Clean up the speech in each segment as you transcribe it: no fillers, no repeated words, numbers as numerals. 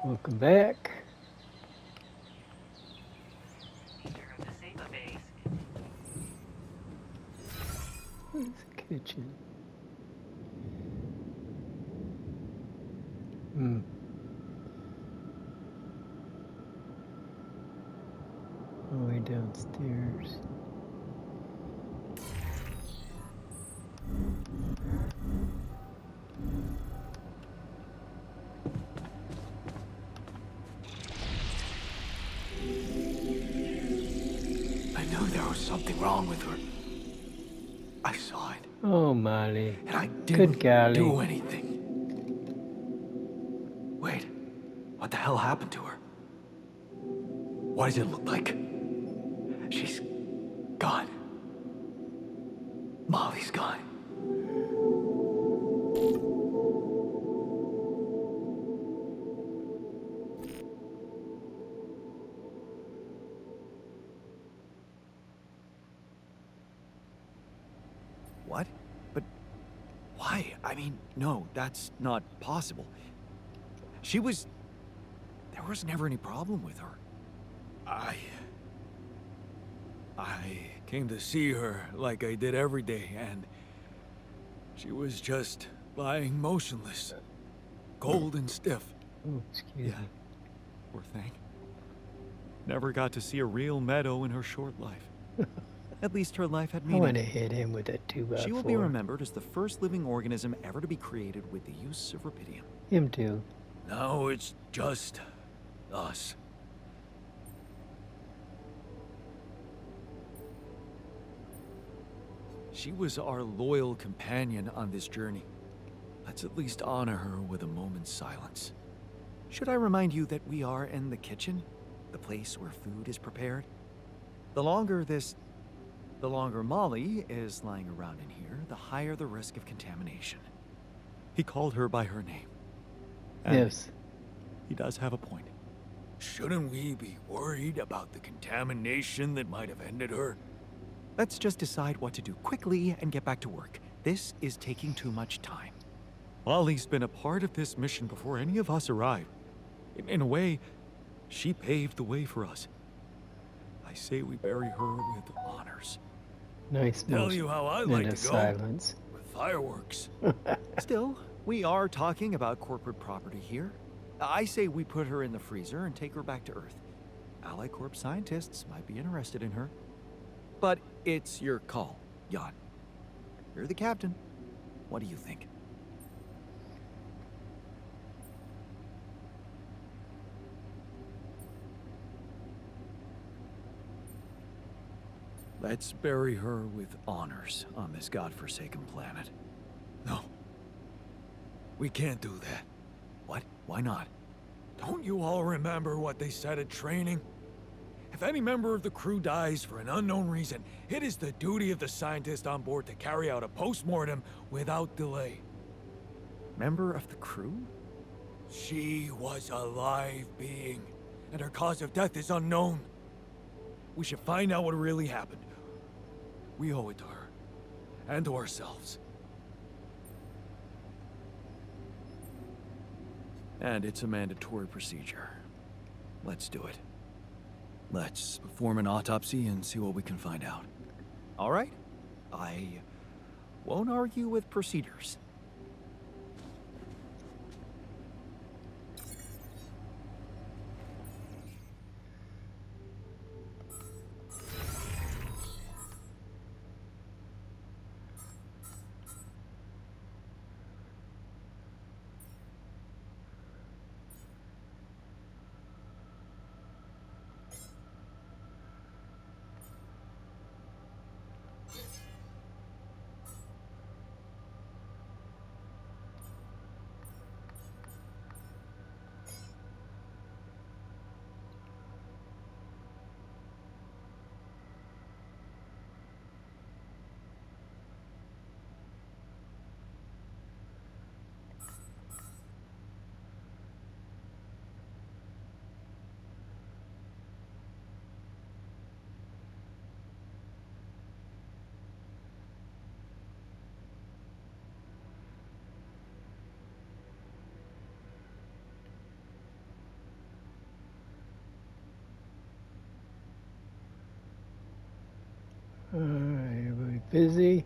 Welcome back. Where's the kitchen? Hmm. All the way downstairs. I knew there was something wrong with her. I saw it, Oh, Molly. and I Good didn't golly. do anything. Wait, what the hell happened to her? What does it look like? She's gone. Molly's gone. What? But why? I mean, no, that's not possible. There was never any problem with her. I came to see her like I did every day, and she was just lying motionless, cold and stiff. Oh, excuse me. Poor thing. Never got to see a real meadow in her short life. At least her life had I want to meaning. hit him with a 2x4. She will be remembered as the first living organism ever to be created with the use of rubidium. Him too. Now it's just us. She was our loyal companion on this journey. Let's at least honor her with a moment's silence. Should I remind you that we are in the kitchen? The place where food is prepared? The longer Molly is lying around in here, the higher the risk of contamination. He called her by her name. And Yes. he does have a point. Shouldn't we be worried about the contamination that might have ended her? Let's just decide what to do quickly and get back to work. This is taking too much time. Molly's been a part of this mission before any of us arrived. In a way, she paved the way for us. I say we bury her with honors. Nice. Tell you how I like to go. Silence. With fireworks. Still, we are talking about corporate property here. I say we put her in the freezer and take her back to Earth. Ally Corp scientists might be interested in her. But it's your call, Jan. You're the captain. What do you think? Let's bury her with honors on this godforsaken planet. No. We can't do that. What? Why not? Don't you all remember what they said at training? If any member of the crew dies for an unknown reason, it is the duty of the scientist on board to carry out a post-mortem without delay. Member of the crew? She was a live being, and her cause of death is unknown. We should find out what really happened. We owe it to her, and to ourselves. And it's a mandatory procedure. Let's do it. Let's perform an autopsy and see what we can find out. All right? I won't argue with procedures. busy.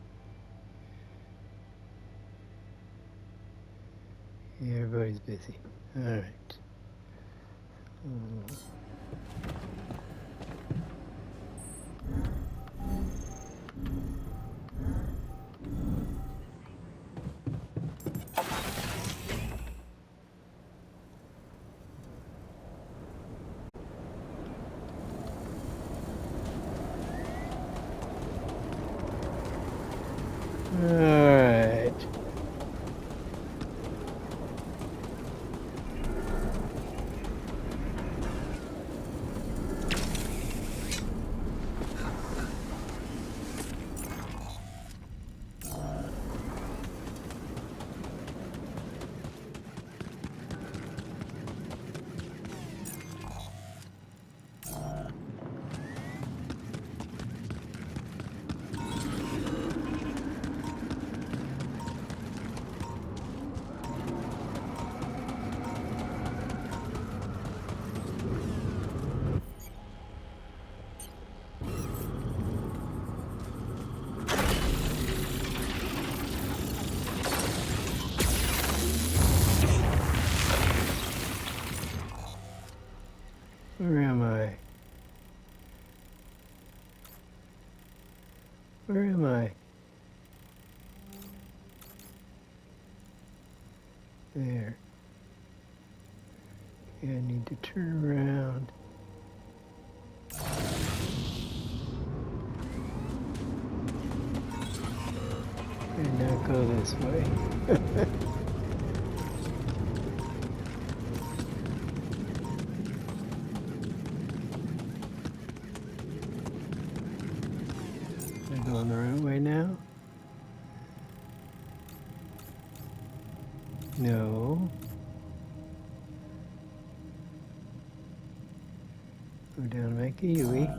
Yeah, everybody's busy. All right. All right. Where am I? Where am I? There. Yeah, I need to turn around. And now go this way. Am I going the right way now? No. Go down my kiwi.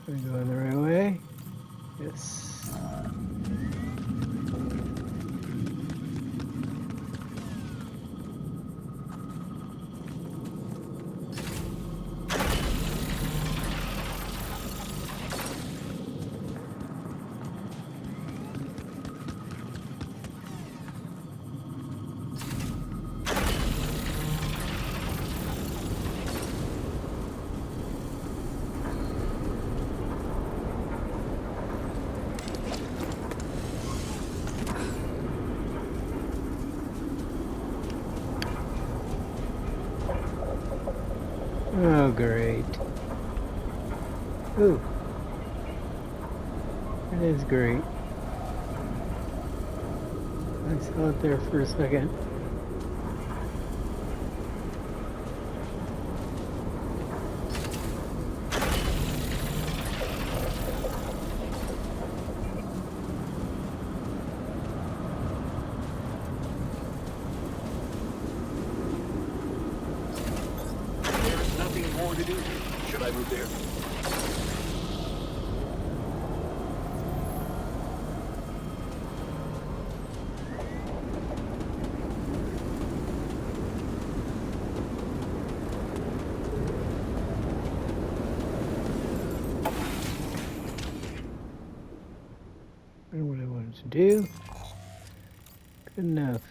Are we going the right way? Yes. Oh, great. Ooh. It is great. I saw it there for a second. There's nothing more to do. Should I move there? I know what I wanted to do. Good enough.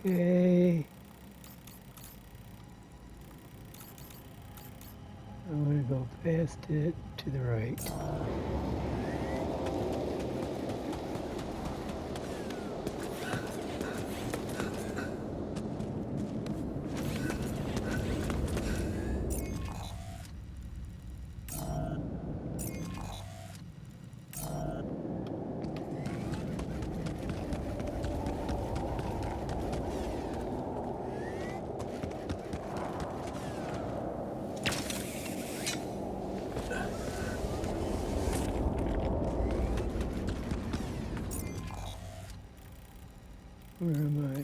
Okay. I'm gonna go past it to the right. Where am I?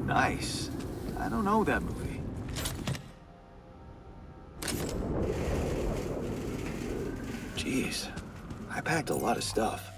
Nice. I don't know that movie. Jeez, I packed a lot of stuff.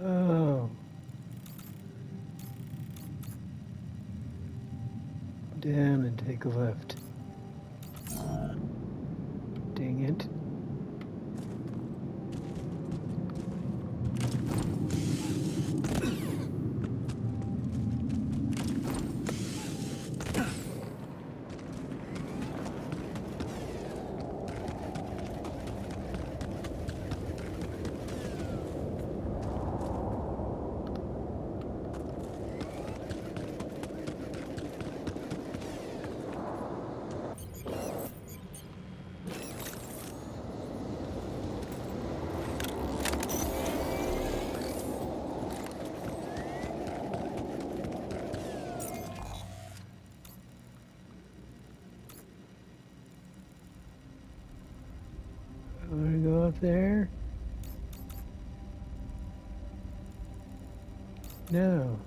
Oh. Down and take a left. Dang it. I want to go up there. No.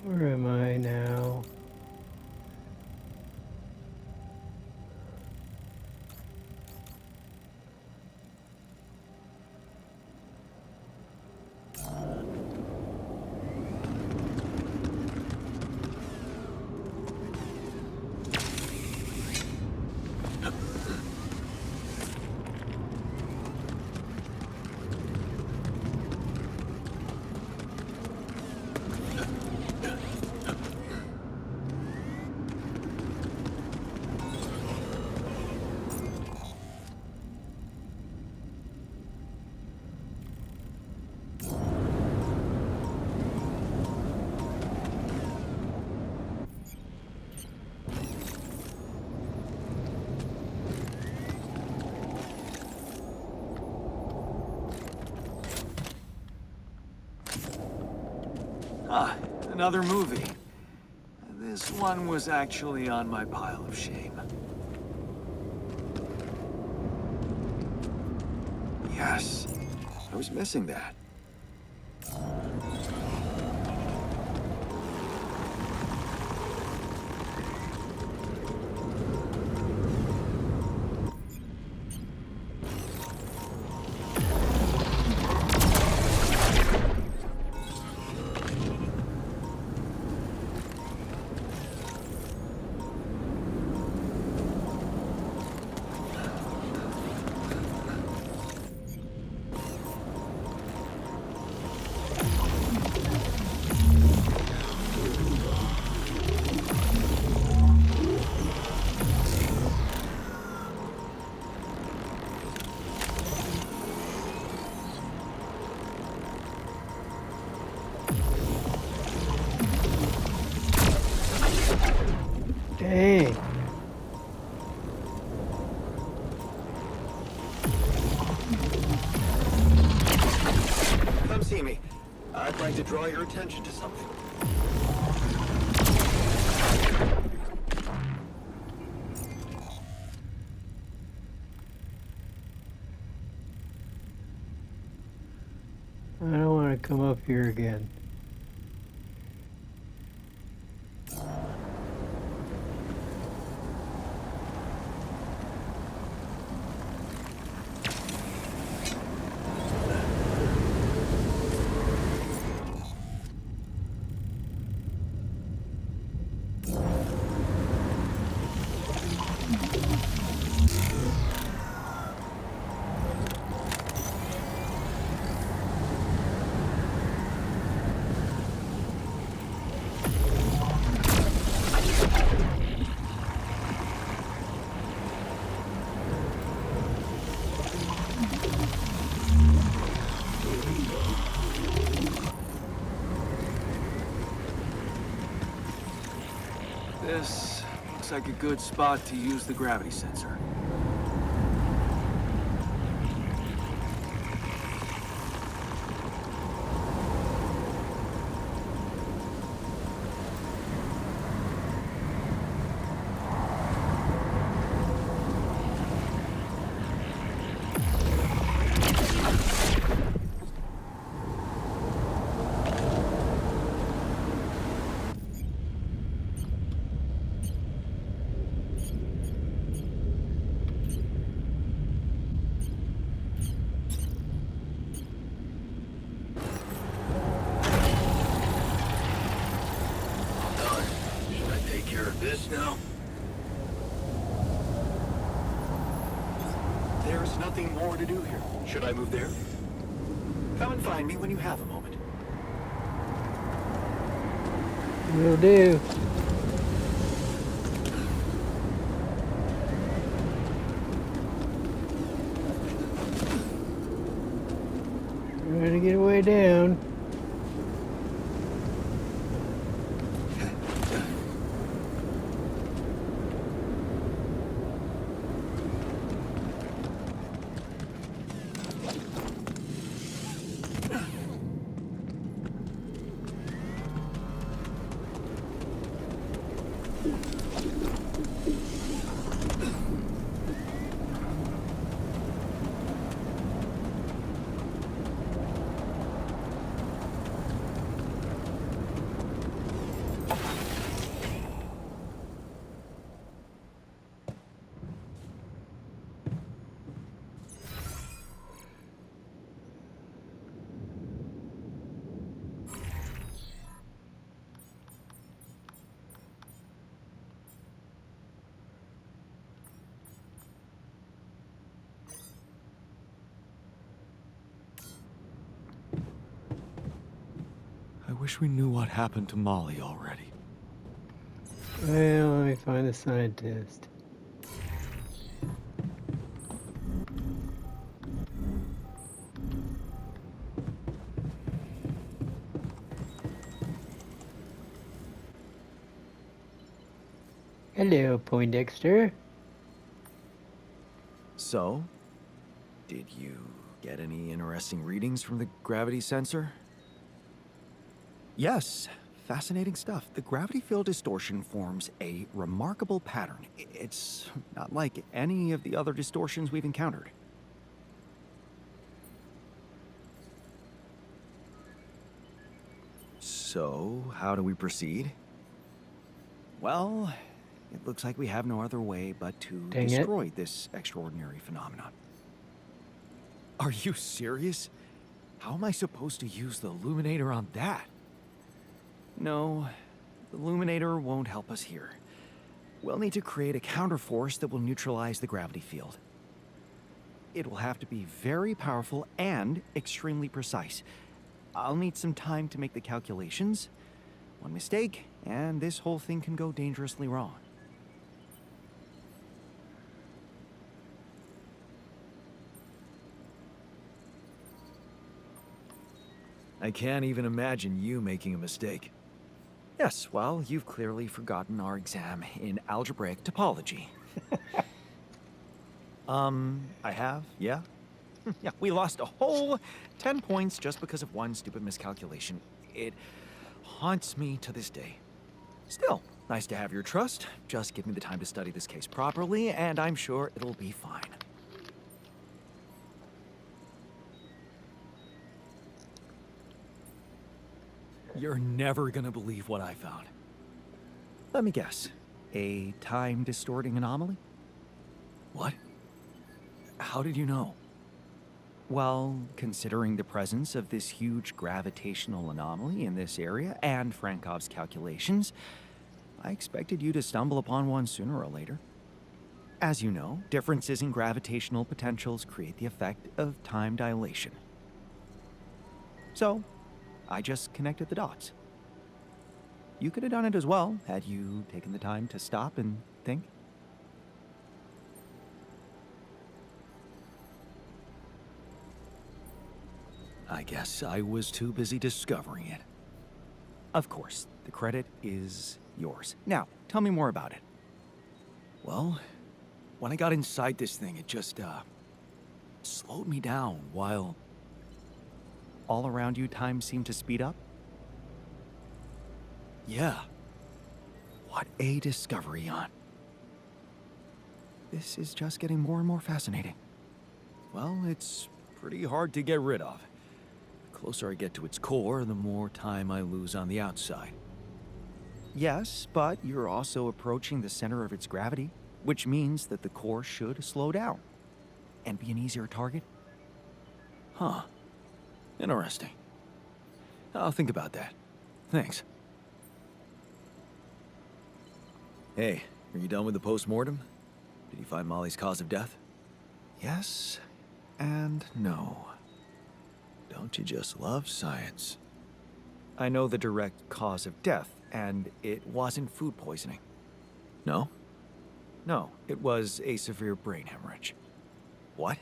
Where am I now? Ah, another movie. This one was actually on my pile of shame. Yes, I was missing that. Dang. Come see me. I'd like to draw your attention to something. I don't want to come up here again. This looks like a good spot to use the gravity sensor. Done. Should I take care of this now? There's nothing more to do here. Should I move there? Come and find me when you have a moment. Will do. Trying to get way down. I wish we knew what happened to Molly already. Well, let me find the scientist. Hello, Poindexter. So, did you get any interesting readings from the gravity sensor? Yes, fascinating stuff. The gravity field distortion forms a remarkable pattern. It's not like any of the other distortions we've encountered. So, how do we proceed? Well, it looks like we have no other way but to Dang it. destroy this extraordinary phenomenon. Are you serious? How am I supposed to use the illuminator on that? No, the illuminator won't help us here. We'll need to create a counterforce that will neutralize the gravity field. It will have to be very powerful and extremely precise. I'll need some time to make the calculations. One mistake, and this whole thing can go dangerously wrong. I can't even imagine you making a mistake. Yes, well, you've clearly forgotten our exam in algebraic topology. I have, yeah? Yeah, we lost a whole 10 points just because of one stupid miscalculation. It haunts me to this day. Still, nice to have your trust. Just give me the time to study this case properly, and I'm sure it'll be fine. You're never gonna believe what I found. Let me guess. A time-distorting anomaly? What? How did you know? Well, considering the presence of this huge gravitational anomaly in this area and Frankov's calculations, I expected you to stumble upon one sooner or later. As you know, differences in gravitational potentials create the effect of time dilation. So, I just connected the dots. You could have done it as well, had you taken the time to stop and think. I guess I was too busy discovering it. Of course, the credit is yours. Now, tell me more about it. Well, when I got inside this thing, it just, slowed me down while... All around you, time seemed to speed up? Yeah. What a discovery, Jan. This is just getting more and more fascinating. Well, it's pretty hard to get rid of. The closer I get to its core, the more time I lose on the outside. Yes, but you're also approaching the center of its gravity, which means that the core should slow down and be an easier target. Huh. Interesting. I'll think about that. Thanks. Hey, are you done with the post-mortem? Did you find Molly's cause of death? Yes and no. Don't you just love science? I know the direct cause of death, and it wasn't food poisoning. No? No, it was a severe brain hemorrhage. What?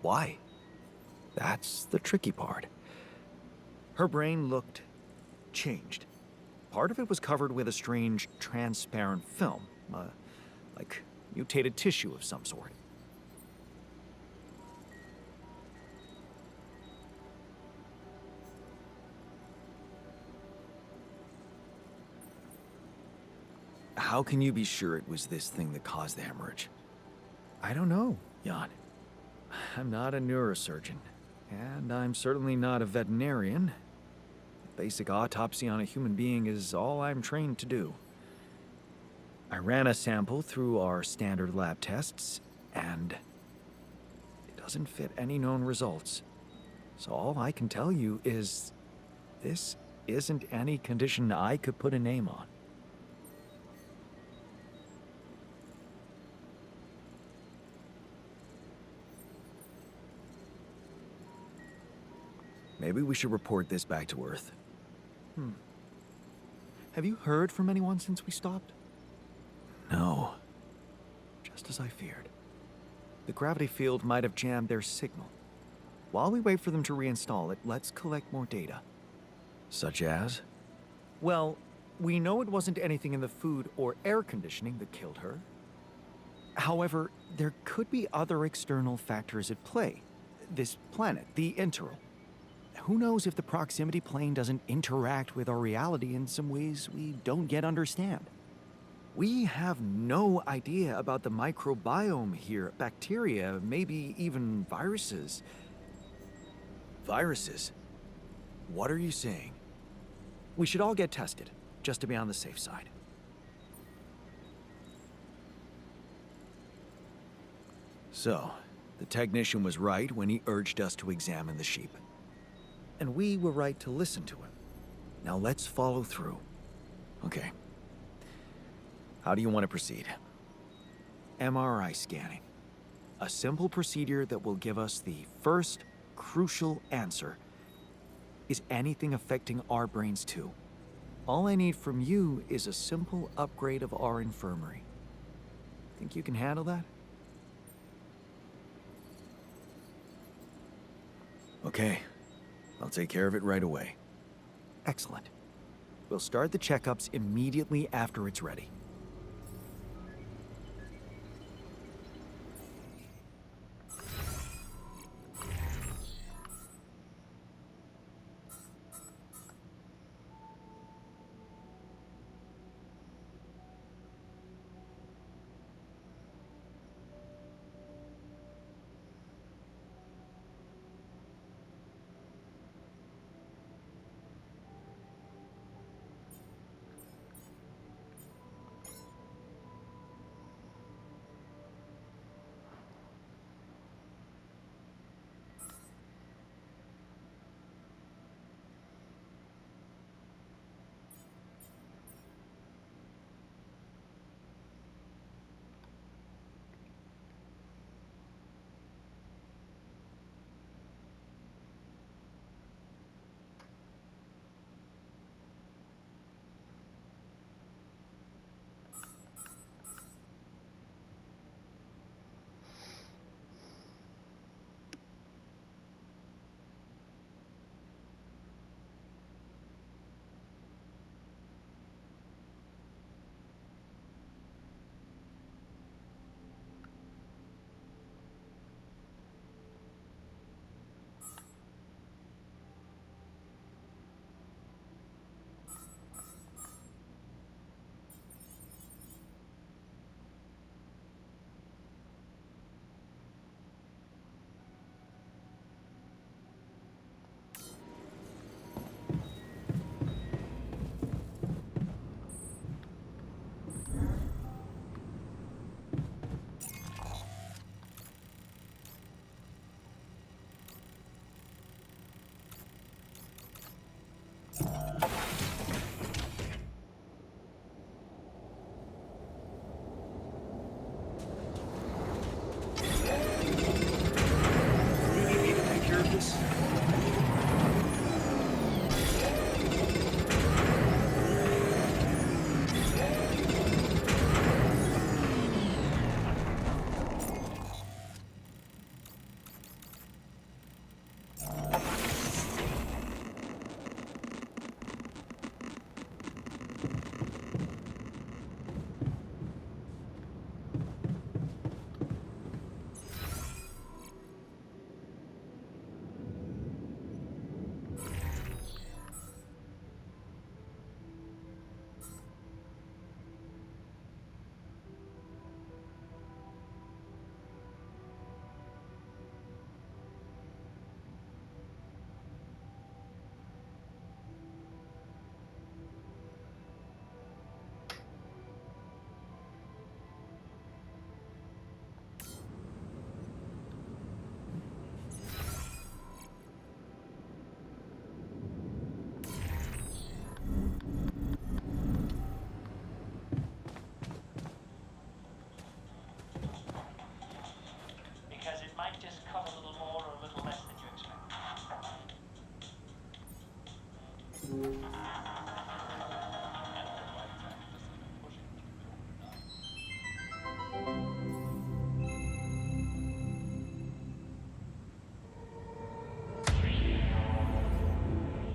Why? That's the tricky part. Her brain looked changed. Part of it was covered with a strange, transparent film, like mutated tissue of some sort. How can you be sure it was this thing that caused the hemorrhage? I don't know, Jan. I'm not a neurosurgeon, and I'm certainly not a veterinarian. A basic autopsy on a human being is all I'm trained to do. I ran a sample through our standard lab tests, and it doesn't fit any known results. So all I can tell you is this isn't any condition I could put a name on. Maybe we should report this back to Earth. Have you heard from anyone since we stopped? No. Just as I feared. The gravity field might have jammed their signal. While we wait for them to reinstall it, let's collect more data. Such as? Well, we know it wasn't anything in the food or air conditioning that killed her. However, there could be other external factors at play. This planet, the Interral. Who knows if the proximity plane doesn't interact with our reality in some ways we don't yet understand? We have no idea about the microbiome here, bacteria, maybe even viruses. Viruses? What are you saying? We should all get tested, just to be on the safe side. So, the technician was right when he urged us to examine the sheep. And we were right to listen to him. Now let's follow through. Okay. How do you want to proceed? MRI scanning. A simple procedure that will give us the first crucial answer. Is anything affecting our brains too? All I need from you is a simple upgrade of our infirmary. Think you can handle that? Okay. I'll take care of it right away. Excellent. We'll start the checkups immediately after it's ready.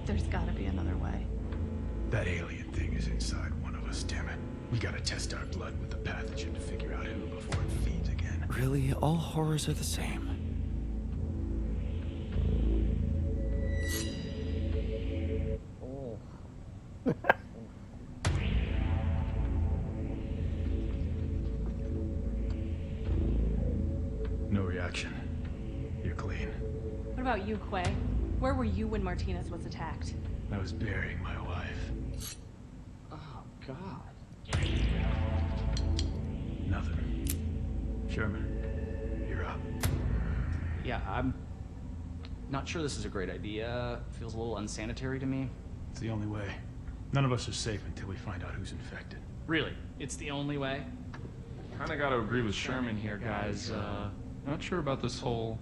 There's gotta be another way. That alien thing is inside one of us, damn it. We gotta test our blood with the pathogen to figure out who before it feeds again. Really, all horrors are the same. No reaction. You're clean. What about you, Quay? Where were you when Martinez was attacked? I was burying my wife. Oh, God. Nothing. Sherman, you're up. Yeah, I'm not sure this is a great idea. Feels a little unsanitary to me. It's the only way. None of us are safe until we find out who's infected. Really? It's the only way? Kinda gotta agree with Sherman here, guys. Not sure about this whole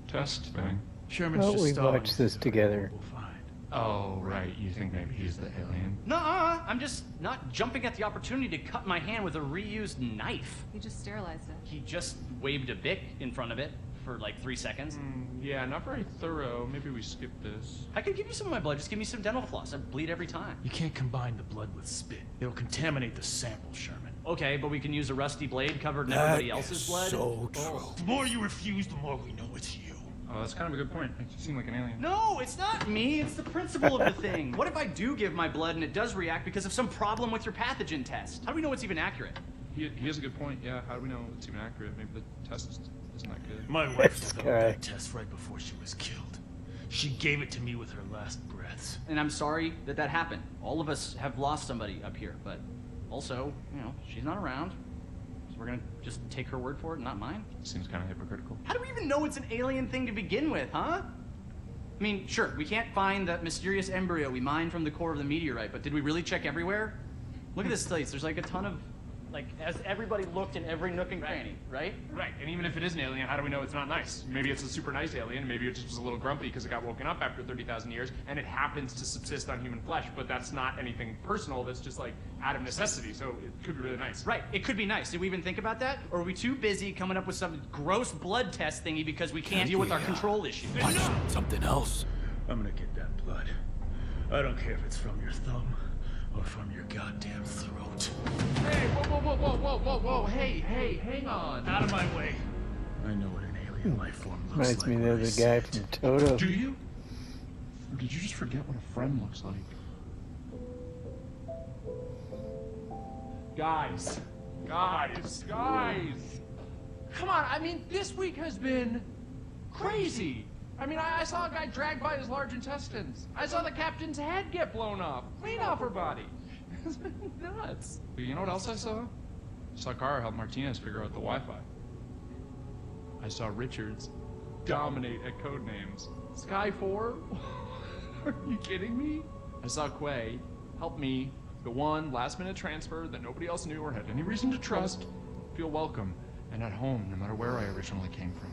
test thing. Sherman's Well, just we stalling watched to this see together. what we'll find. Oh, right. You think maybe he's the alien? Nuh-uh. I'm just not jumping at the opportunity to cut my hand with a reused knife. You just sterilized it. He just waved a bic in front of it for like 3 seconds. Yeah, not very thorough. Maybe we skip this. I could give you some of my blood. Just give me some dental floss. I bleed every time. You can't combine the blood with spit. It'll contaminate the sample, Sherman. Okay, but we can use a rusty blade covered in everybody That else's is blood. so true. The more you refuse, the more we know it's you. Oh, that's kind of a good point. Makes you seem like an alien. No, it's not me. It's the principle of the thing. What if I do give my blood and it does react because of some problem with your pathogen test? How do we know it's even accurate? He has a good point. Yeah, how do we know it's even accurate? Maybe the test isn't that good. My wife This developed guy. that test right before she was killed. She gave it to me with her last breaths. And I'm sorry that that happened. All of us have lost somebody up here, but also, you know, she's not around. So we're gonna just take her word for it, not mine? Seems kind of hypocritical. How do we even know it's an alien thing to begin with, huh? I mean, sure, we can't find that mysterious embryo we mined from the core of the meteorite, but did we really check everywhere? Look at this place. There's like a ton of, like, has everybody looked in every nook and cranny, right? Right, and even if it is an alien, how do we know it's not nice? Maybe it's a super nice alien, maybe it just was a little grumpy because it got woken up after 30,000 years, and it happens to subsist on human flesh, but that's not anything personal, that's just like out of necessity, so it could be really nice. Right, it could be nice. Did we even think about that? Or are we too busy coming up with some gross blood test thingy because we can't deal with our control issues? Find something else. I'm gonna get that blood. I don't care if it's from your thumb or from your goddamn throat. Hey, whoa, hey, hang on. Out of my way. I know what an alien life form looks Reminds like. me when of I the see guy it. from Toto. Do you? Or did you just forget what a friend looks like? Guys. Come on, I mean, this week has been crazy. I mean, I saw a guy dragged by his large intestines. I saw the captain's head get blown off, clean off her body. It's been nuts. But you know what else I saw? I saw Kara help Martinez figure out the Wi-Fi. I saw Richards dominate at Codenames. Sky 4? Are you kidding me? I saw Quay help me, the one last-minute transfer that nobody else knew or had any reason to trust, feel welcome and at home no matter where I originally came from.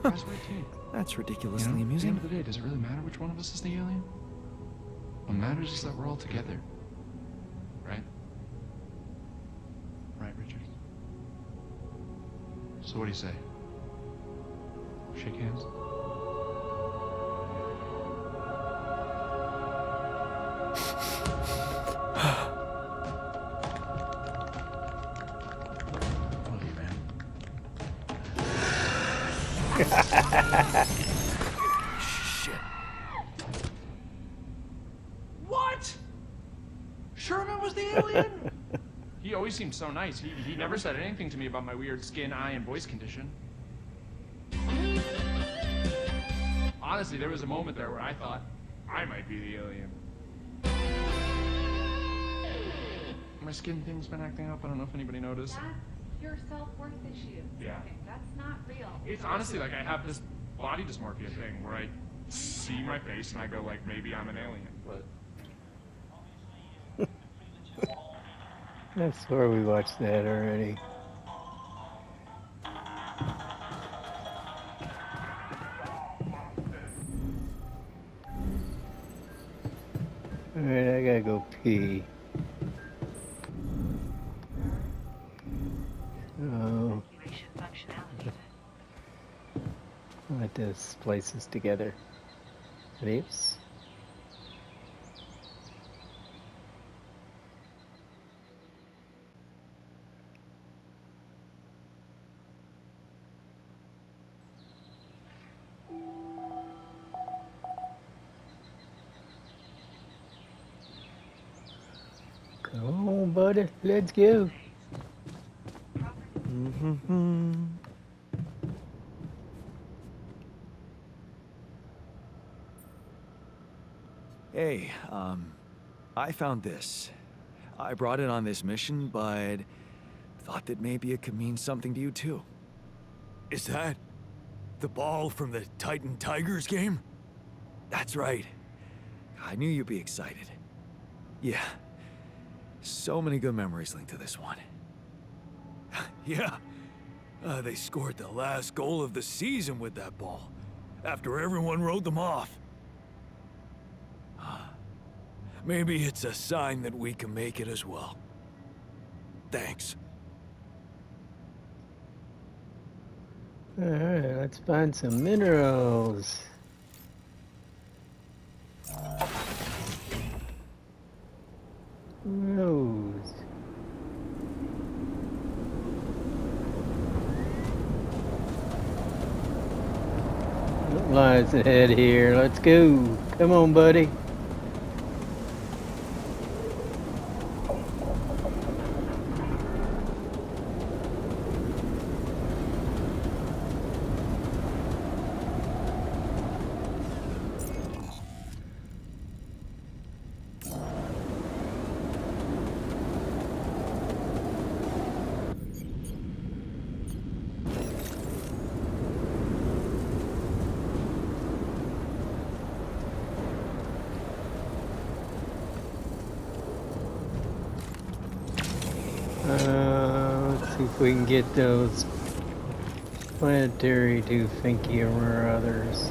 Guys, we're a team. That's ridiculously You know, amusing. At the end of the day, does it really matter which one of us is the alien? What matters is that we're all together. Right? Right, Richard? So what do you say? Shake hands? Love you, man. Shit. What? Sherman was the alien? He always seemed so nice. He never said anything to me about my weird skin, eye, and voice condition. Honestly, there was a moment there where I thought I might be the alien. My skin thing's been acting up. I don't know if anybody noticed. That's your self-worth issue. Yeah. Okay, that's not real. It's honestly like I have this body dysmorphia thing where I see my face and I go like, maybe I'm an alien. But I swear we watched that already. Alright, I gotta go pee. Oh, let this splice this together. Adios. Come on, buddy. Let's go. Hey, I found this. I brought it on this mission, but thought that maybe it could mean something to you too. Is that the ball from the Titan Tigers game? That's right. I knew you'd be excited. Yeah. So many good memories linked to this one. Yeah. They scored the last goal of the season with that ball, after everyone wrote them off. Maybe it's a sign that we can make it as well. Thanks. Alright, let's find some minerals. Rose. Lies ahead here. Let's go. Come on, buddy. Let's see if we can get those planetary doofinkium or others.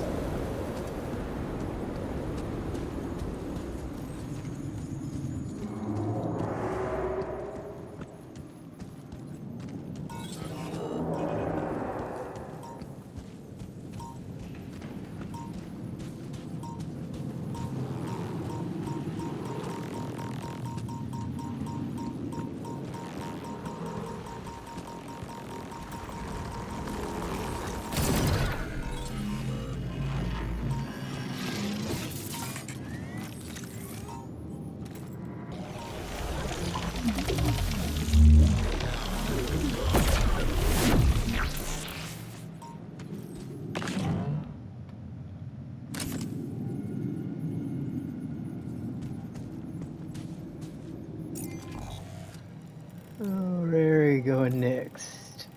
Oh, where are you going next?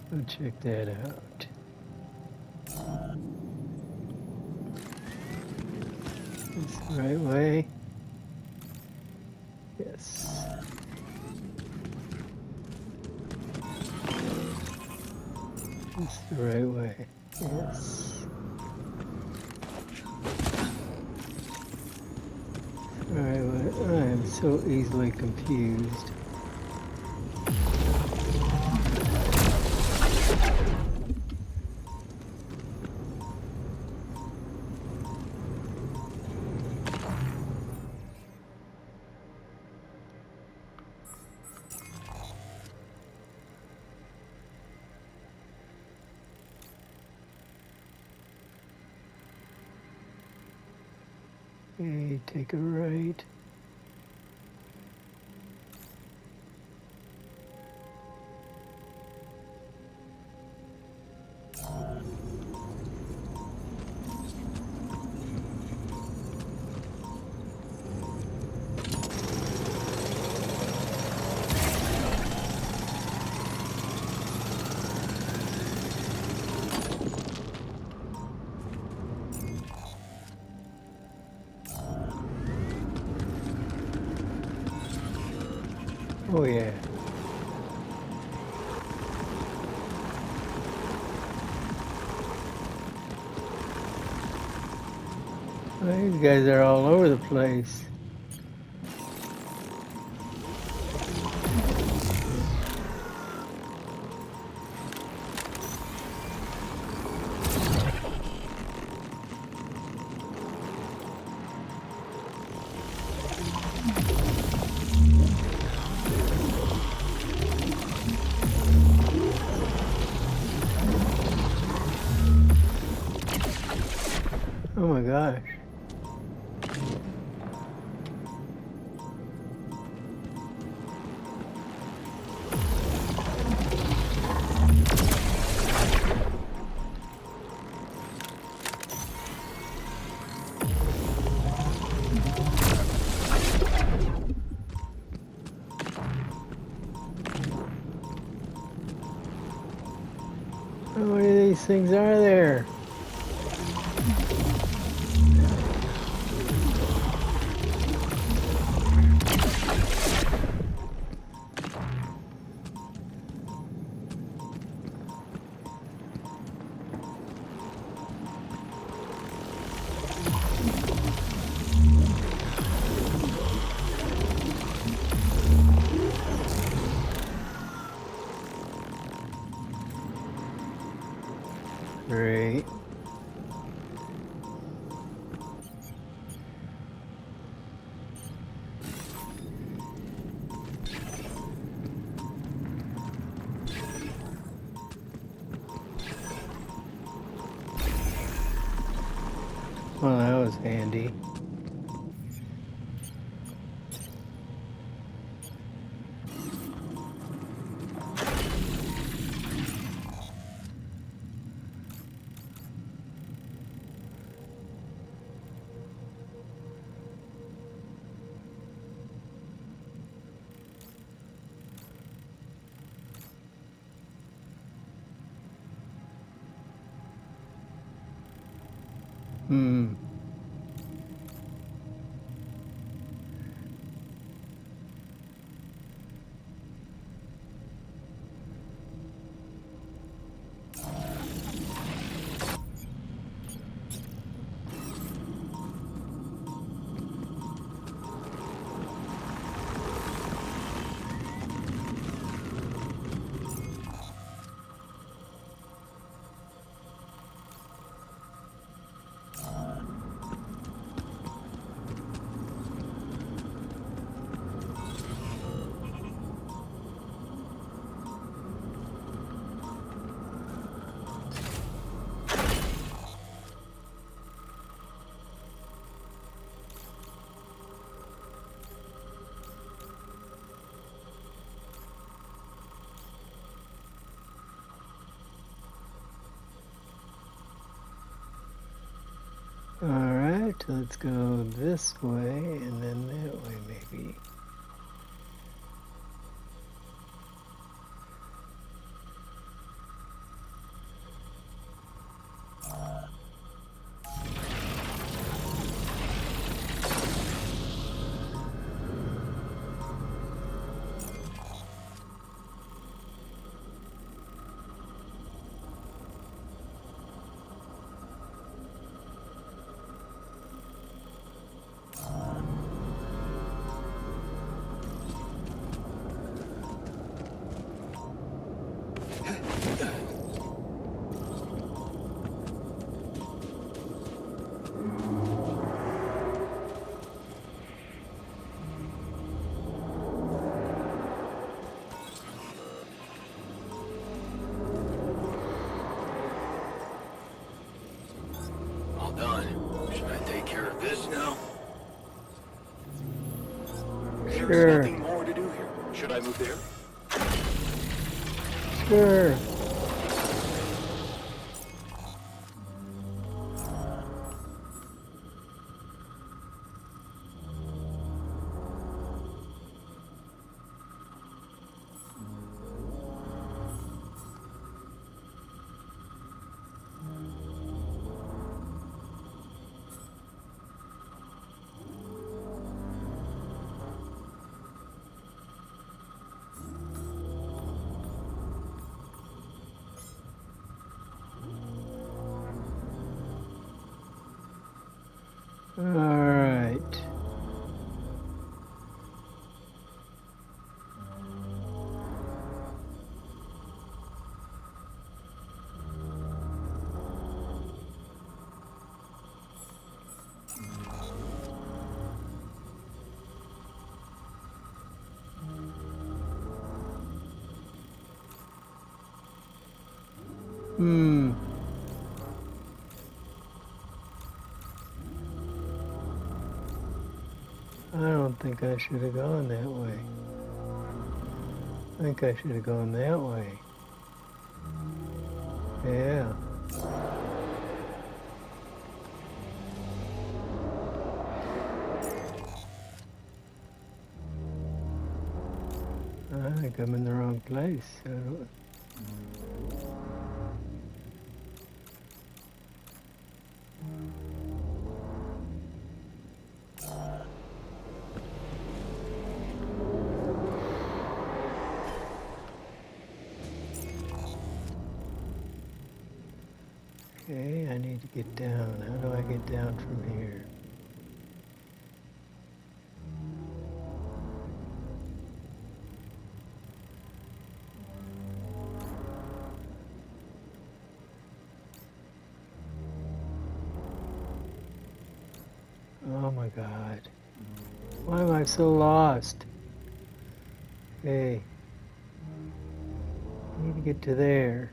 Go check that out. Is this the right way? Yes. Is this the right way? Yes. Alright, well, I am so easily confused. Okay, take a right. Oh yeah. Well, these guys are all over the place. Oh my gosh. How many of these things are there? Great. Well, that was handy. Hmm. Alright, let's go this way and then that way maybe. All done. Should I take care of this now? Sure. There's nothing more to do here. Should I move there? Sure. Alright. I don't think I should have gone that way. I think I should have gone that way. Yeah. I think I'm in the wrong place. I don't... Okay, I need to get down. How do I get down from here? Oh my God. Why am I so lost? Okay. I need to get to there.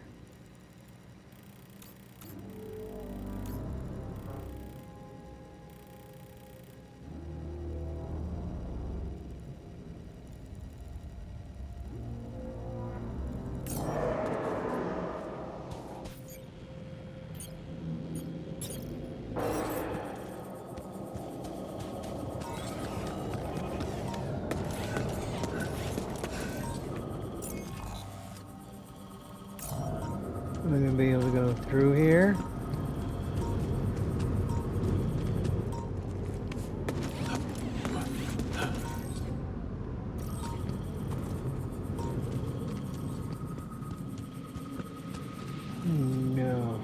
Am I going to be able to go through here? No.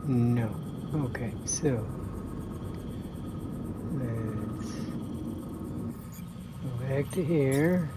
No. Okay, so let's go back to here.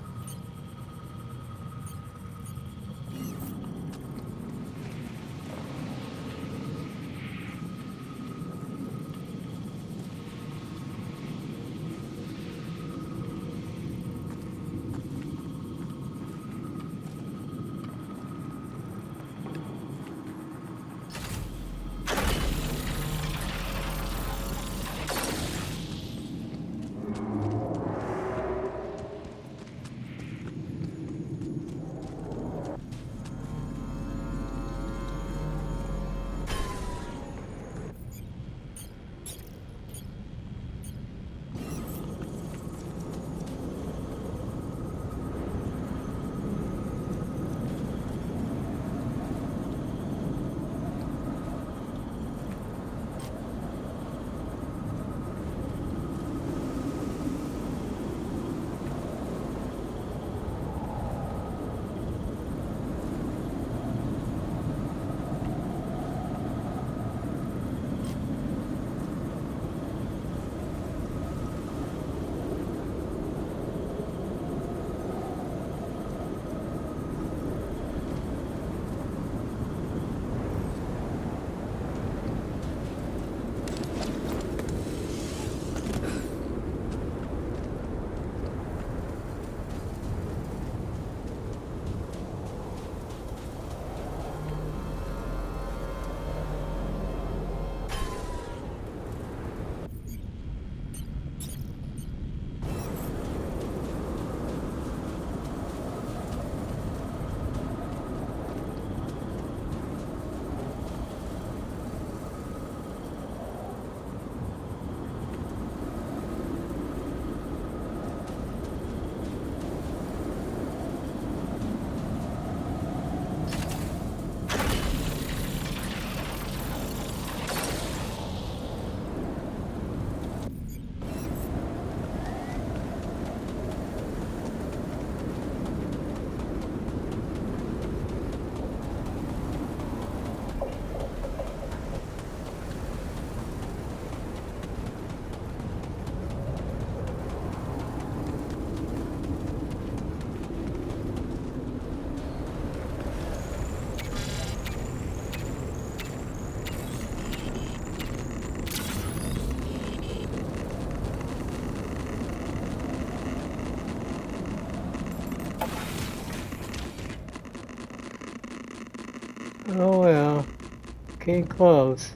came close.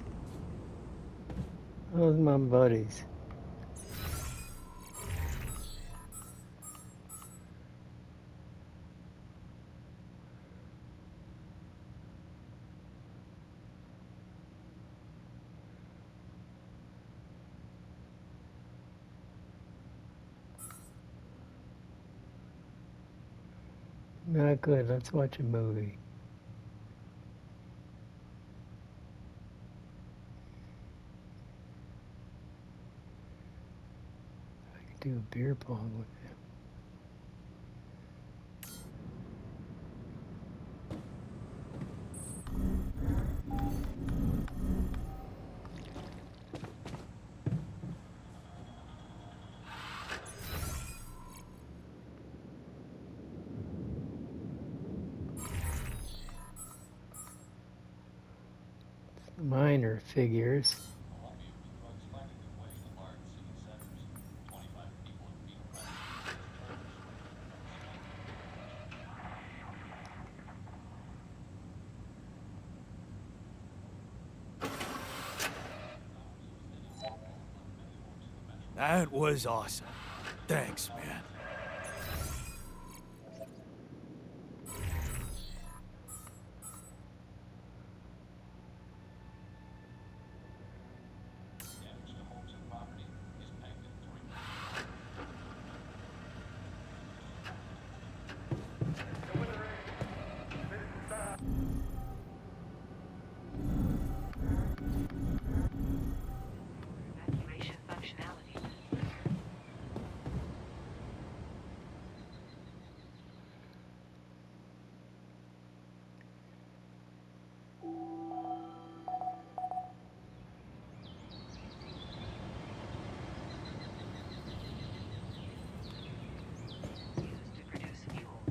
Those my buddies. Not good. Let's watch a movie. I could do a beer pong with him. Minor figures. That was awesome. Thanks, man. Evacuation functionality. Used to produce fuel.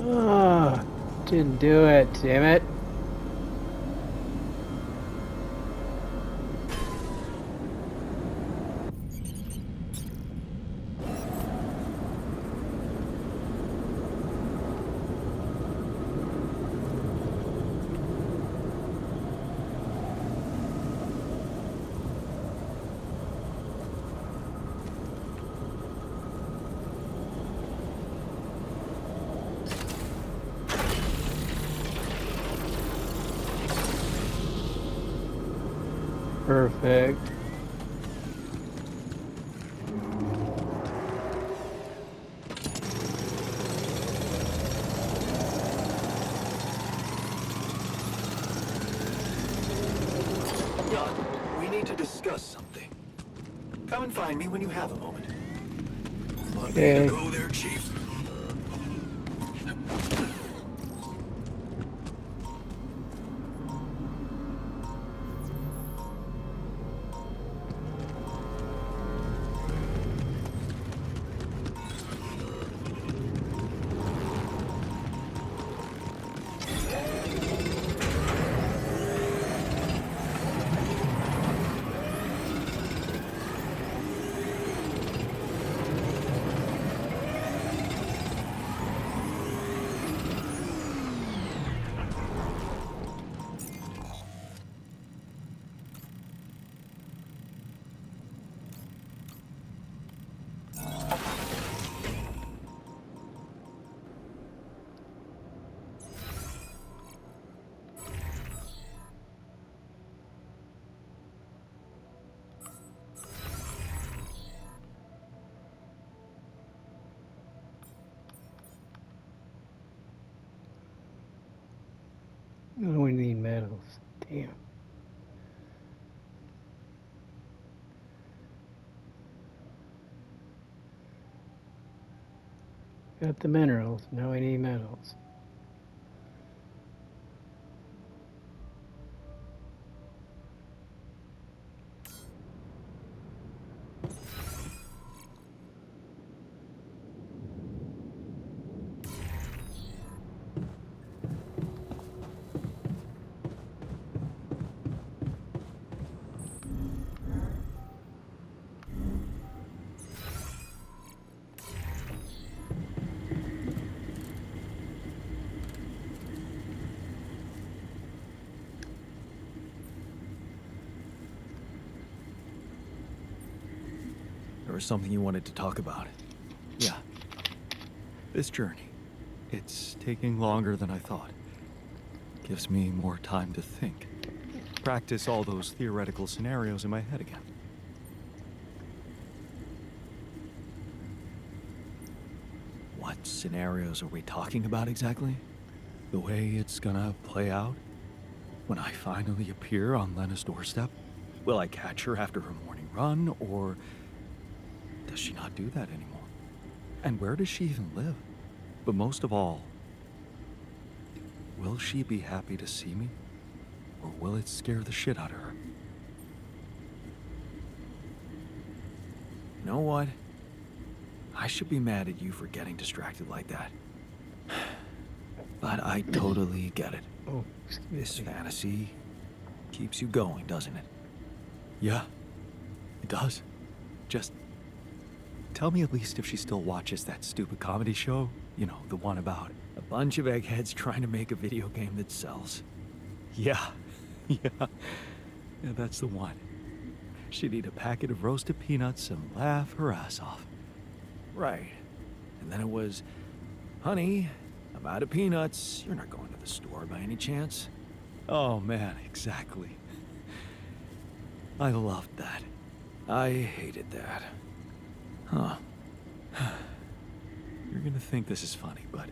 Ah, didn't do it, damn it. Perfect. Jan, we need to discuss something. Come and find me when you have a moment. Want me Okay. to go there, Chief? Got the minerals. Now we need metals. There was something you wanted to talk about. Yeah. This journey. It's taking longer than I thought. Gives me more time to think. Practice all those theoretical scenarios in my head again. What scenarios are we talking about exactly? The way it's gonna play out? When I finally appear on Lena's doorstep? Will I catch her after her morning run, or does she not do that anymore? And where does she even live? But most of all, will she be happy to see me? Or will it scare the shit out of her? You know what? I should be mad at you for getting distracted like that. But I totally get it. Oh, This fantasy keeps you going, doesn't it? Yeah, it does. Just tell me at least if she still watches that stupid comedy show. You know, the one about a bunch of eggheads trying to make a video game that sells. Yeah, yeah, that's the one. She'd eat a packet of roasted peanuts and laugh her ass off. Right. And then it was, honey, I'm out of peanuts. You're not going to the store by any chance? Oh man, exactly. I loved that. I hated that. Huh. You're gonna think this is funny, but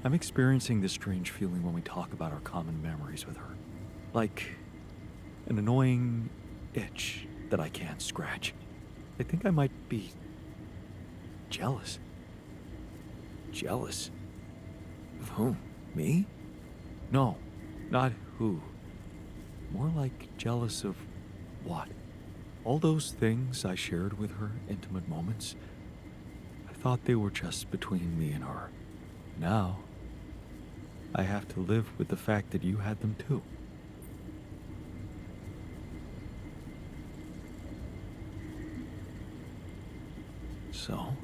I'm experiencing this strange feeling when we talk about our common memories with her. Like an annoying itch that I can't scratch. I think I might be jealous. Jealous? Of whom? Me? No, not who. More like jealous of what? All those things I shared with her, intimate moments, I thought they were just between me and her. Now, I have to live with the fact that you had them too. So,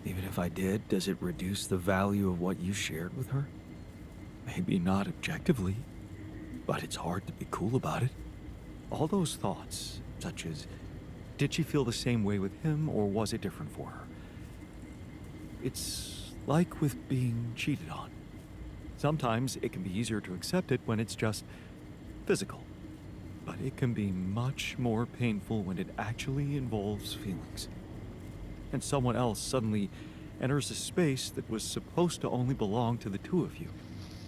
even if I did, does it reduce the value of what you shared with her? Maybe not objectively, but it's hard to be cool about it. All those thoughts, such as, did she feel the same way with him, or was it different for her? It's like with being cheated on. Sometimes it can be easier to accept it when it's just physical, but it can be much more painful when it actually involves feelings. And someone else suddenly enters a space that was supposed to only belong to the two of you.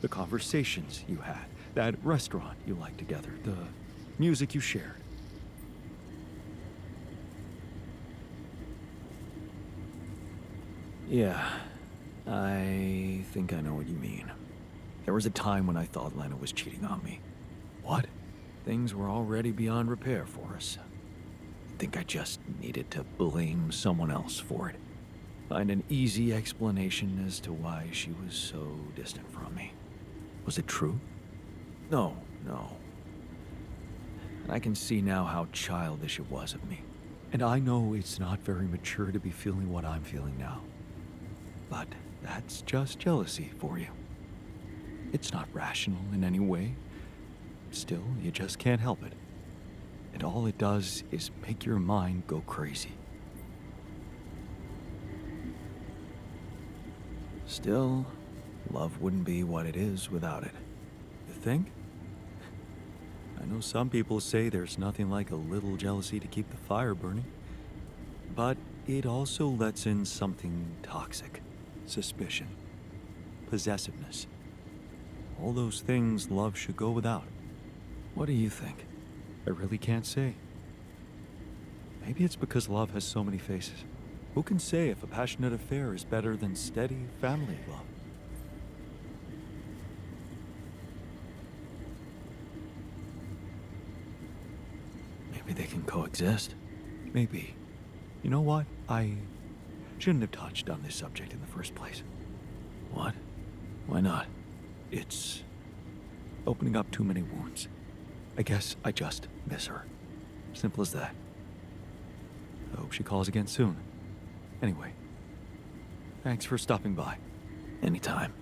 The conversations you had, that restaurant you liked together, the music you shared. Yeah, I think I know what you mean. There was a time when I thought Lena was cheating on me. What? Things were already beyond repair for us. I think I just needed to blame someone else for it. Find an easy explanation as to why she was so distant from me. Was it true? No. And I can see now how childish it was of me. And I know it's not very mature to be feeling what I'm feeling now. But that's just jealousy for you. It's not rational in any way. Still, you just can't help it. And all it does is make your mind go crazy. Still, love wouldn't be what it is without it. You think? I know some people say there's nothing like a little jealousy to keep the fire burning. But it also lets in something toxic. Suspicion. Possessiveness. All those things love should go without. What do you think? I really can't say. Maybe it's because love has so many faces. Who can say if a passionate affair is better than steady family love? Maybe they can coexist. Maybe. You know what? I shouldn't have touched on this subject in the first place. What? Why not? It's opening up too many wounds. I guess I just miss her. Simple as that. I hope she calls again soon. Anyway, thanks for stopping by. Anytime.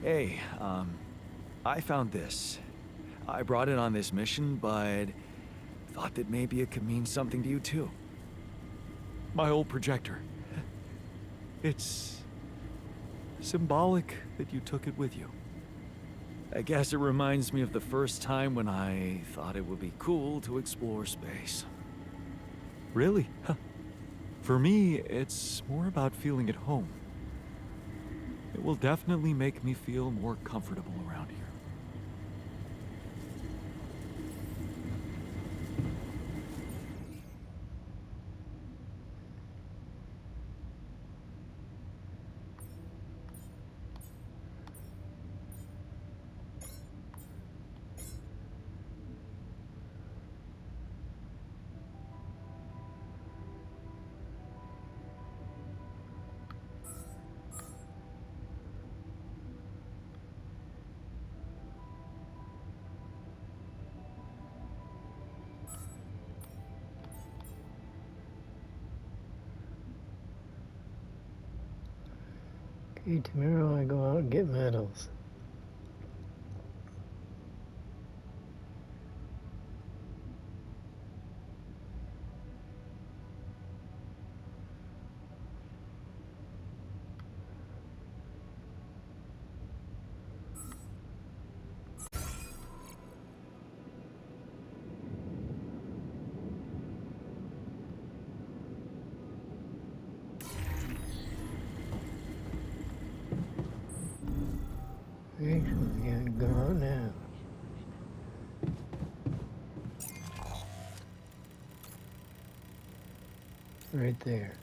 Hey, I found this. I brought it on this mission, but thought that maybe it could mean something to you too. My old projector. It's symbolic that you took it with you. I guess it reminds me of the first time when I thought it would be cool to explore space. Really? Huh. For me, it's more about feeling at home. It will definitely make me feel more comfortable around here. Okay, tomorrow I go out and get medals. Actually, we gotta go out now. Right there.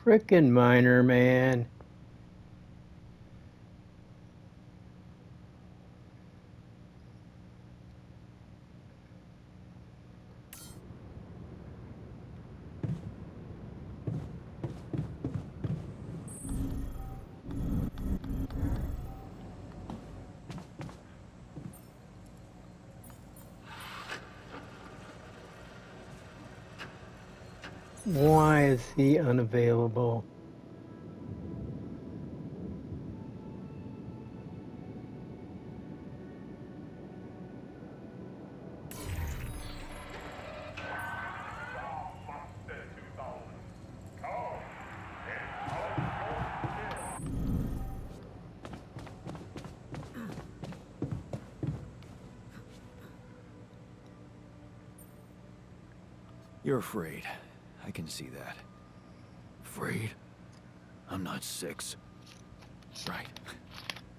Frickin' miner, man. Why is he unavailable? You're afraid. I can see that. Afraid? I'm not 6. Right.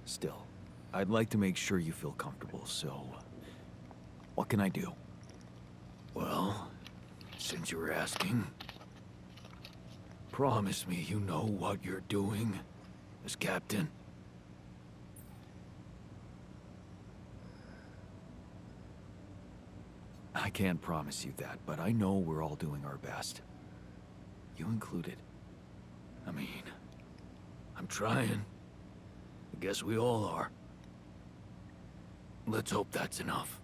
Still, I'd like to make sure you feel comfortable, so... what can I do? Well, since you're asking... promise me you know what you're doing as captain. I can't promise you that, but I know we're all doing our best. You included. I mean, I'm trying. I guess we all are. Let's hope that's enough.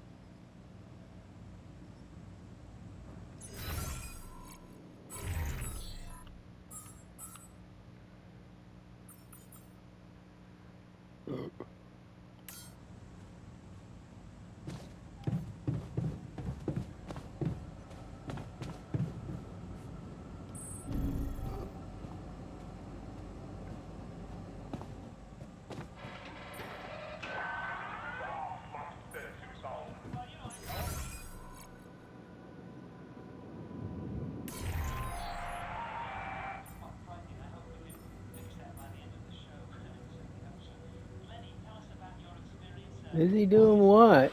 Is he doing what?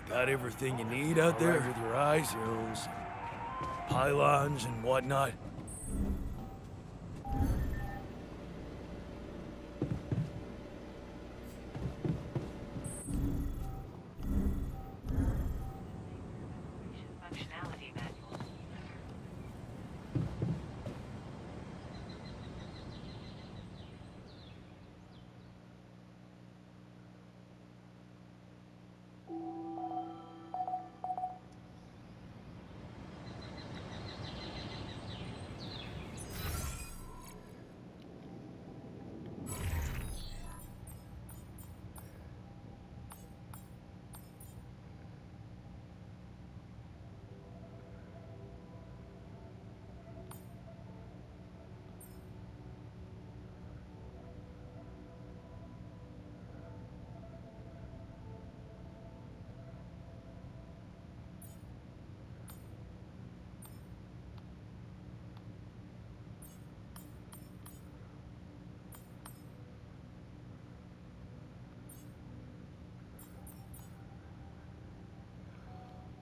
Got everything you need out there with your eyes, hills, pylons and whatnot? Functionality manual.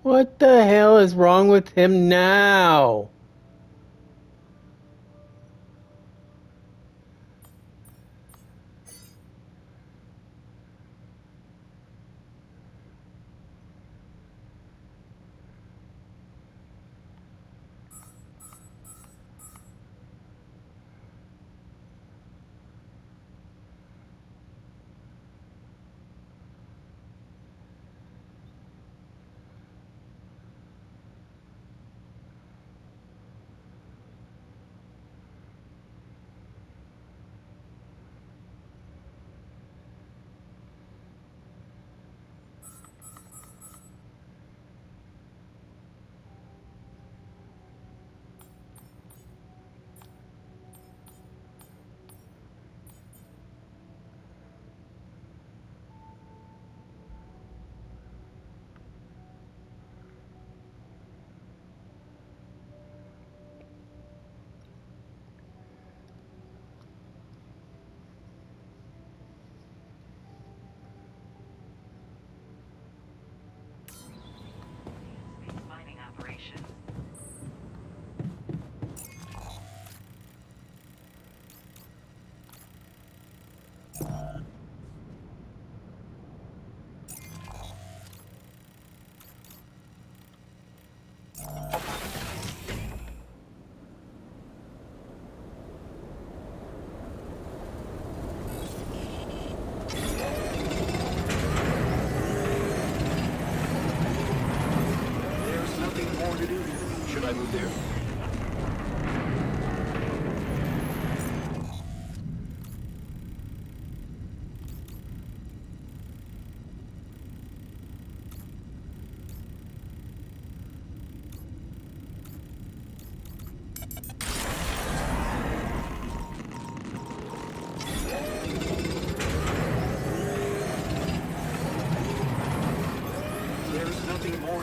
What the hell is wrong with him now?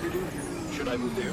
more to do here. Should I move there?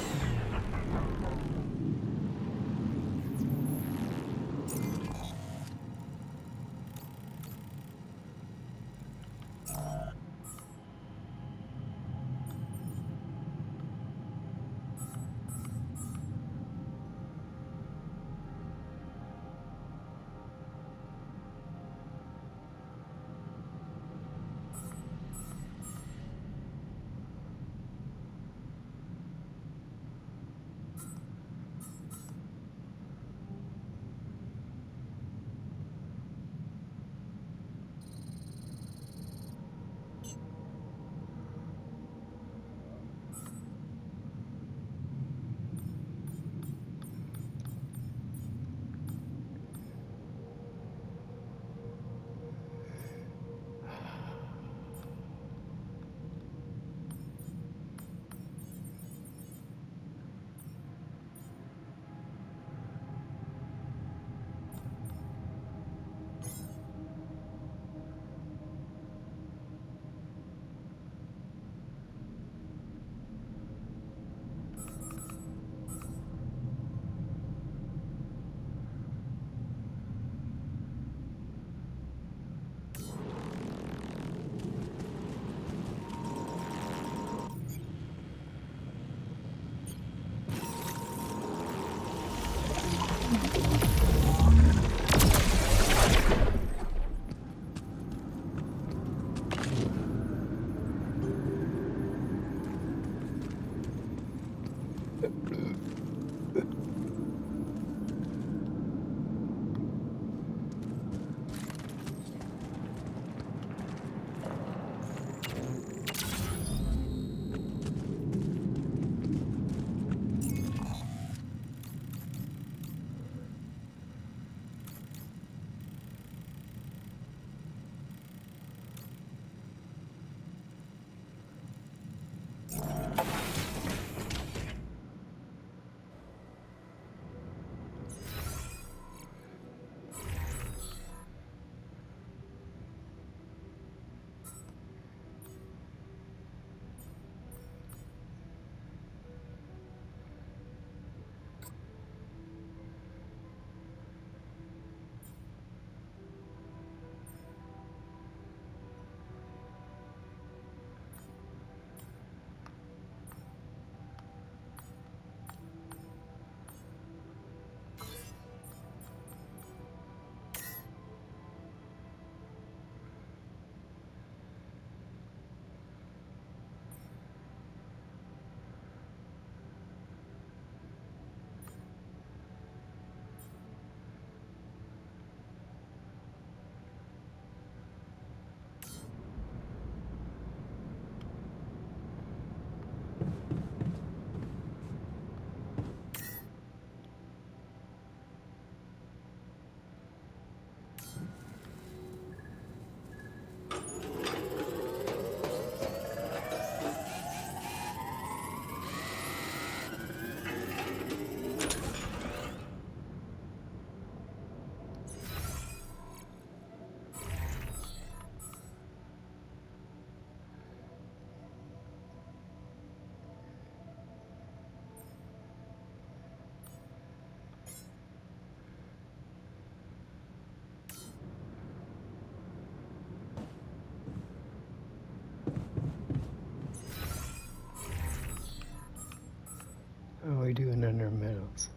How are we doing under medals?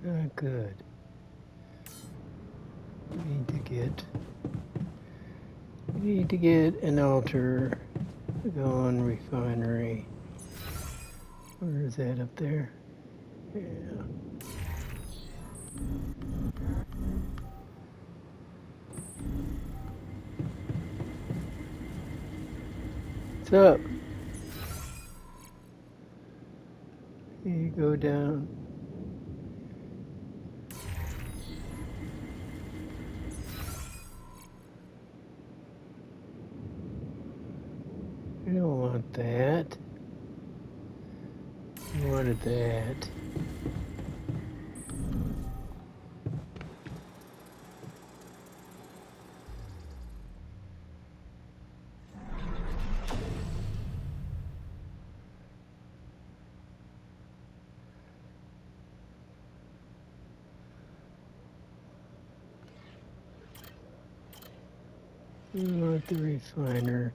Not good. We need to get an altar to go on refinery. Where is that up there? Yeah. What's up? You go down. I don't want that. I wanted that. Not the refiner.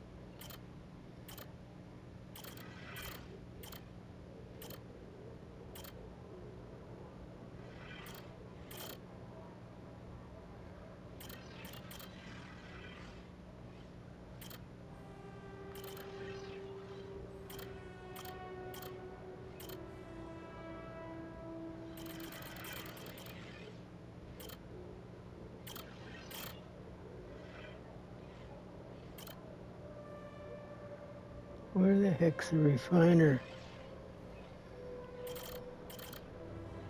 Where the heck's the refiner?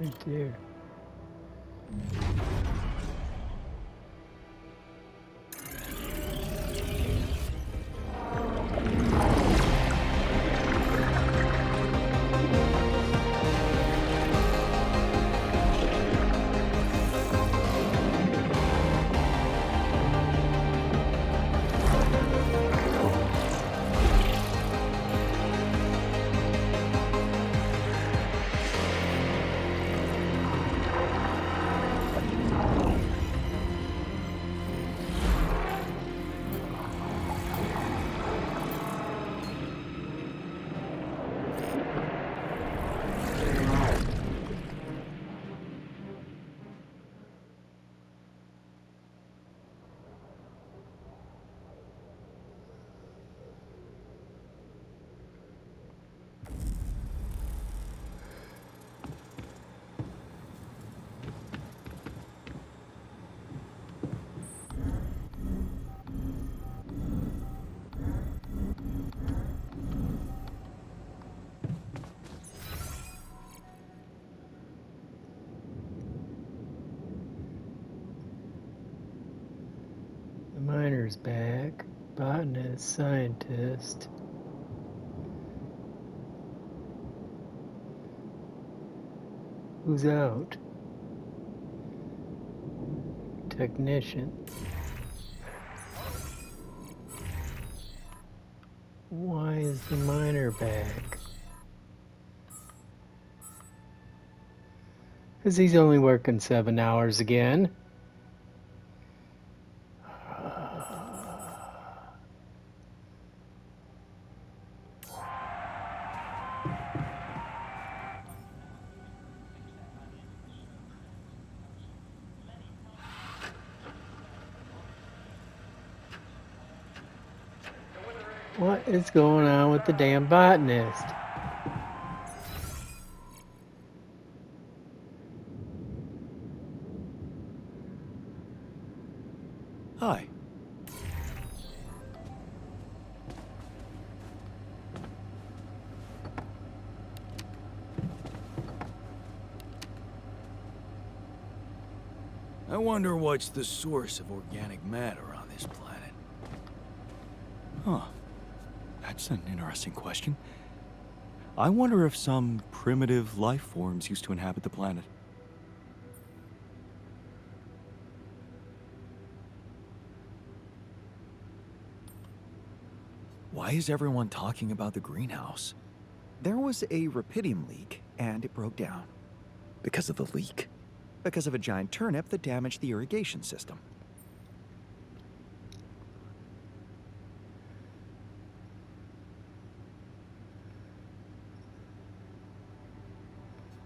Right there. The miner's back. Botanist, scientist. Who's out? Technician. Why is the miner back? Because he's only working 7 hours again. What is going on with the damn botanist? Hi. I wonder what's the source of organic matter on this planet. Huh. That's an interesting question. I wonder if some primitive life forms used to inhabit the planet. Why is everyone talking about the greenhouse? There was a rubidium leak, and it broke down. Because of the leak? Because of a giant turnip that damaged the irrigation system.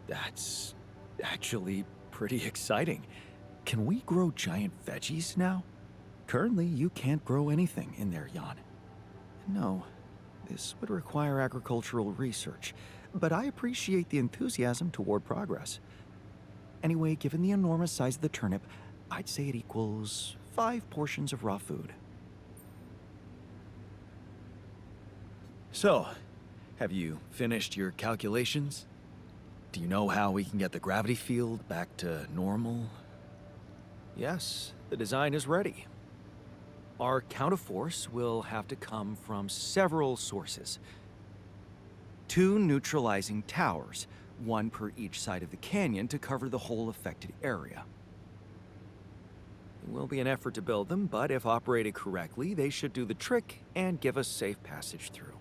That's actually pretty exciting. Can we grow giant veggies now? Currently, you can't grow anything in there, Jan. No, this would require agricultural research, but I appreciate the enthusiasm toward progress. Anyway, given the enormous size of the turnip, I'd say it equals 5 portions of raw food. So, have you finished your calculations? Do you know how we can get the gravity field back to normal? Yes, the design is ready. Our counterforce will have to come from several sources. 2 neutralizing towers, 1 per each side of the canyon to cover the whole affected area. It will be an effort to build them, but if operated correctly, they should do the trick and give us safe passage through.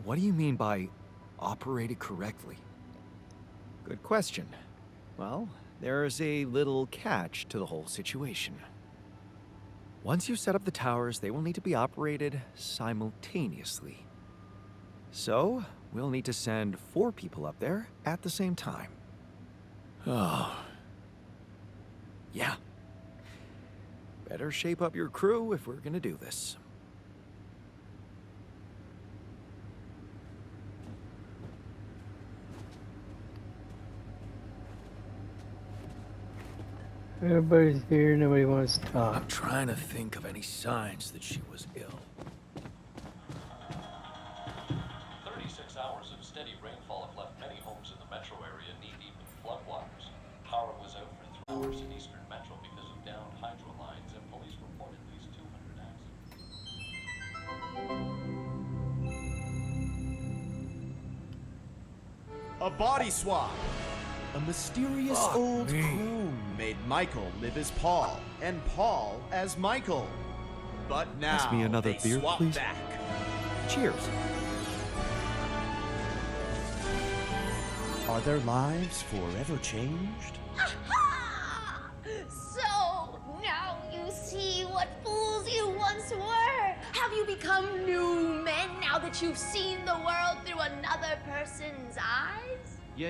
What do you mean by operated correctly? Good question. Well, there's a little catch to the whole situation. Once you set up the towers, they will need to be operated simultaneously. So, we'll need to send 4 people up there at the same time. Oh. Yeah. Better shape up your crew if we're gonna do this. Everybody's here, nobody wants to I'm talk. trying to think of any signs that she was ill. 36 hours of steady rainfall have left many homes in the metro area knee-deep in floodwaters. Power was out for 3 hours in eastern metro because of downed hydro lines, and police reported at least 200 accidents. A body swap. A mysterious old crone made Michael live as Paul, and Paul as Michael. But now Pass me another they beer, swap please. back. Cheers. Are their lives forever changed? So, now you see what fools you once were. Have you become new men now that you've seen the world through another person's eyes? No,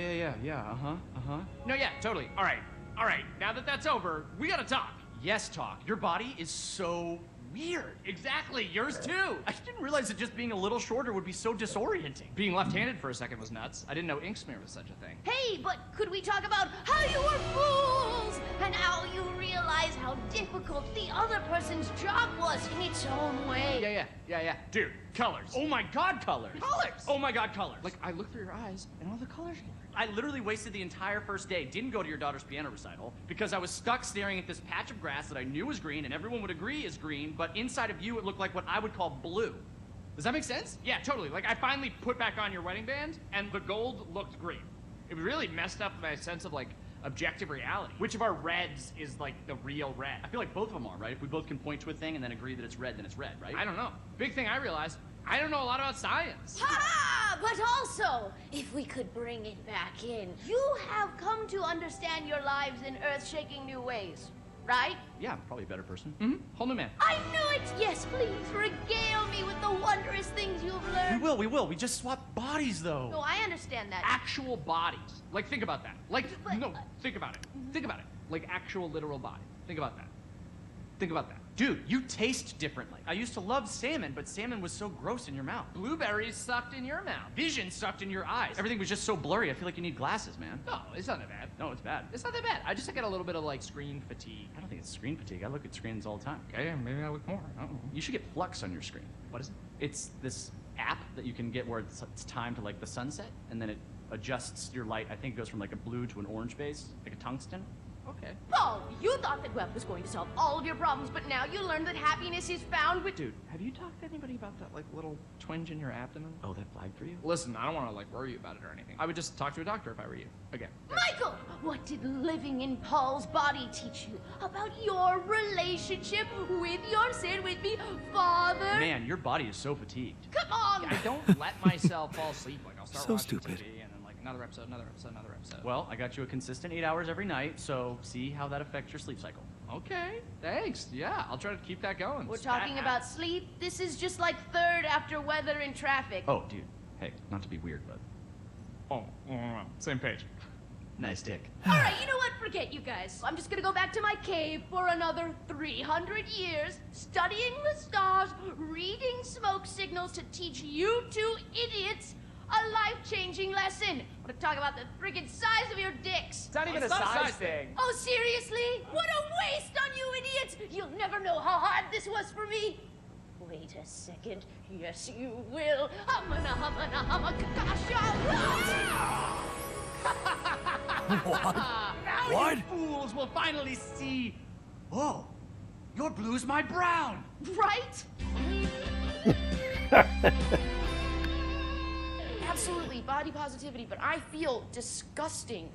yeah, totally. All right. Now that that's over, we gotta talk. Yes, talk. Your body is so weird. Exactly, yours too. I didn't realize that just being a little shorter would be so disorienting. Being left-handed for a second was nuts. I didn't know ink smear was such a thing. Hey, but could we talk about how you were fools and how you realized how difficult the other person's job was in its own way? Yeah. Dude, colors. Oh my god, colors. Colors! Oh my god, colors. Like, I looked through your eyes and all the colors blurred. I literally wasted the entire first day, didn't go to your daughter's piano recital, because I was stuck staring at this patch of grass that I knew was green and everyone would agree is green, but inside of you it looked like what I would call blue. Does that make sense? Yeah, totally. Like, I finally put back on your wedding band, and the gold looked green. It really messed up my sense of, like, objective reality. Which of our reds is, like, the real red? I feel like both of them are, right? If we both can point to a thing and then agree that it's red, then it's red, right? I don't know. Big thing I realized, I don't know a lot about science. Ha! But also, if we could bring it back in, you have come to understand your lives in earth-shaking new ways, right? Yeah, I'm probably a better person. Mm-hmm. Whole new man. I knew it! Yes, please, regale me with the wondrous things you've learned. We will. We just swap bodies, though. No, I understand that. Actual bodies. Like, think about that. Like, But- no, think about it. Think about it. Like, actual literal body. Think about that. Think about that. Dude, you taste differently. I used to love salmon, but salmon was so gross in your mouth. Blueberries sucked in your mouth. Vision sucked in your eyes. Everything was just so blurry, I feel like you need glasses, man. No, it's not that bad. No, it's bad. It's not that bad. I just get a little bit of, like, screen fatigue. I don't think it's screen fatigue. I look at screens all the time. Okay, maybe I look more. I don't know. You should get Flux on your screen. What is it? It's this app that you can get where it's time to, like, the sunset, and then it adjusts your light. I think it goes from, like, a blue to an orange base, like a tungsten. Okay. Paul, you thought that web was going to solve all of your problems, but now you learned that happiness is found with... Dude, have you talked to anybody about that, like, little twinge in your abdomen? Oh, that flagged for you? Listen, I don't want to, like, worry you about it or anything. I would just talk to a doctor if I were you. Again. Michael, what did living in Paul's body teach you about your relationship with your, say it with me, father? Man, your body is so fatigued. Come on! I don't let myself fall asleep. Like, I'll start So watching stupid. TV and then, like, another episode. Well, I got you a consistent 8 hours every night, so see how that affects your sleep cycle. Okay, thanks. Yeah, I'll try to keep that going. We're talking about sleep. This is just like third after weather in traffic. Oh, dude. Hey, not to be weird, but... Oh, same page. Nice dick. All right, you know what? Forget you guys. I'm just gonna go back to my cave for another 300 years, studying the stars, reading smoke signals to teach you two idiots a life-changing lesson. I want to talk about the friggin' size of your dicks. It's not even a size thing. Oh, seriously? What a waste on you idiots! You'll never know how hard this was for me. Wait a second. Yes, you will. Now What? you fools will finally see. Oh, your blue's my brown. Right? Absolutely, body positivity, but I feel disgusting.